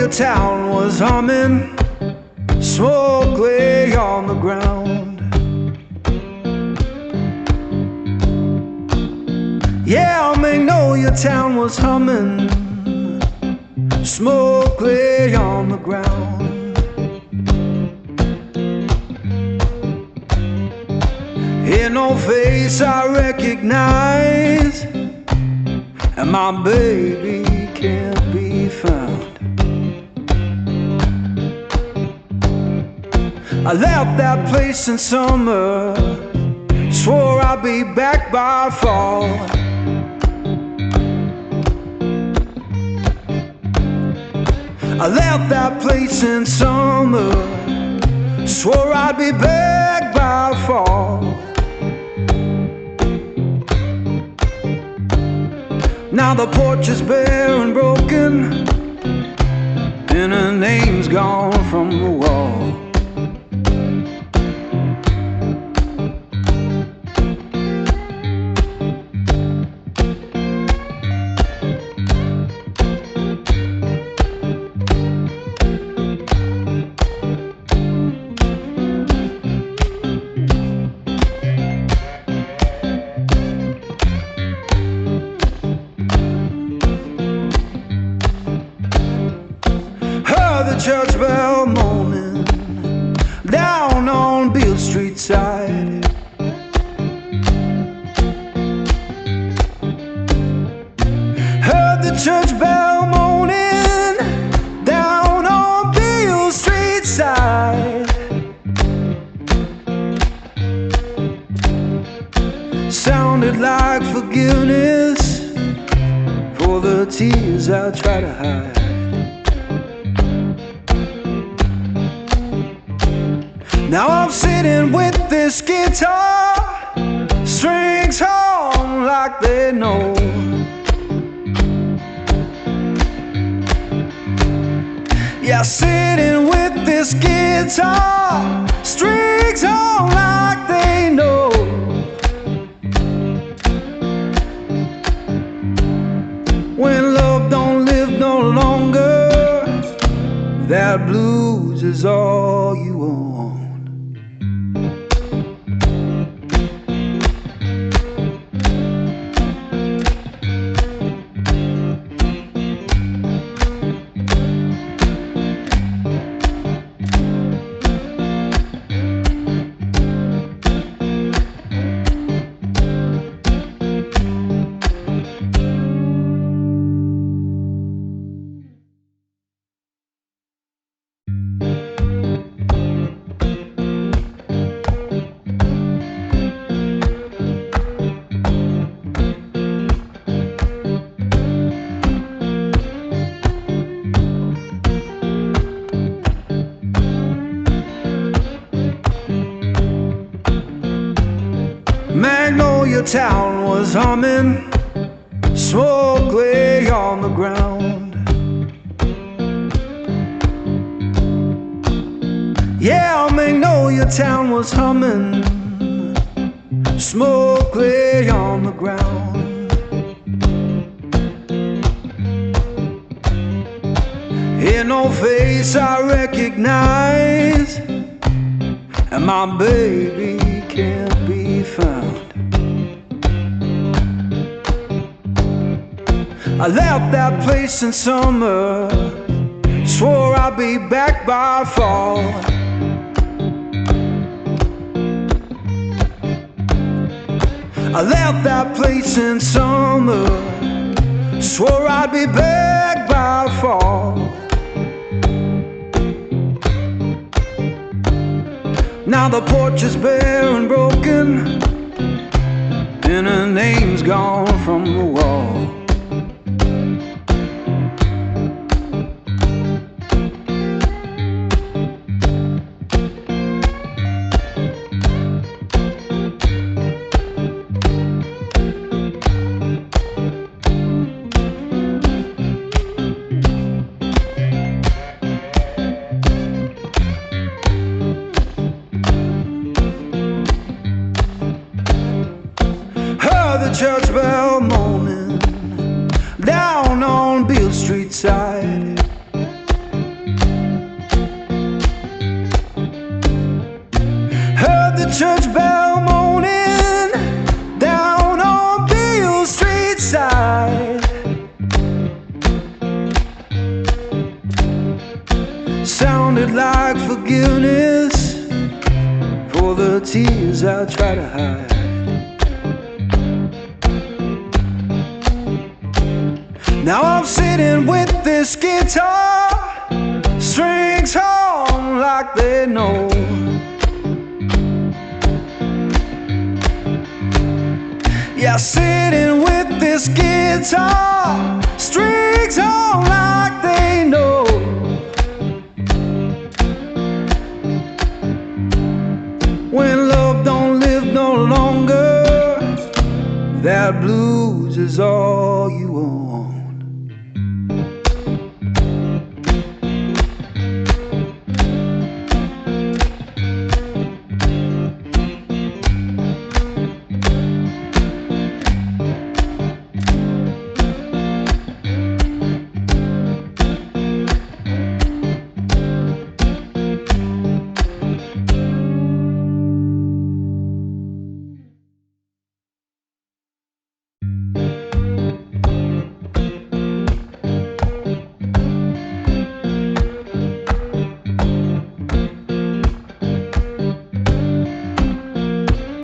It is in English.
your town was humming, smoke lay on the ground. Yeah, I may know your town was humming, smoke lay on the ground. Ain't no face I recognize, and my baby can't be found. I left that place in summer, swore I'd be back by fall. I left that place in summer, swore I'd be back by fall. Now the porch is bare and broken, and her name's gone from the wall. The church bell moaning down on Beale Street side. Heard the church bell moaning down on Beale Street side. Sounded like forgiveness for the tears I try to hide. Now I'm sitting with this guitar, strings hum like they know. Yeah, sitting with this guitar, strings hum like they know. When love don't live no longer, that blues is all you own. Magnolia town was humming, smoke lay on the ground. Yeah, Magnolia town was humming, smoke lay on the ground. Ain't no face I recognize, and my baby can't be found. I left that place in summer, swore I'd be back by fall. I left that place in summer, swore I'd be back by fall. Now the porch is bare and broken, and her name's gone from the wall. The church bell moaning down on Beale Street side. tears I try to hide. Now I'm sitting with this guitar, strings on like they know. Yeah, sitting with this guitar, strings on like they know. When love don't live no longer, that blues is all you want.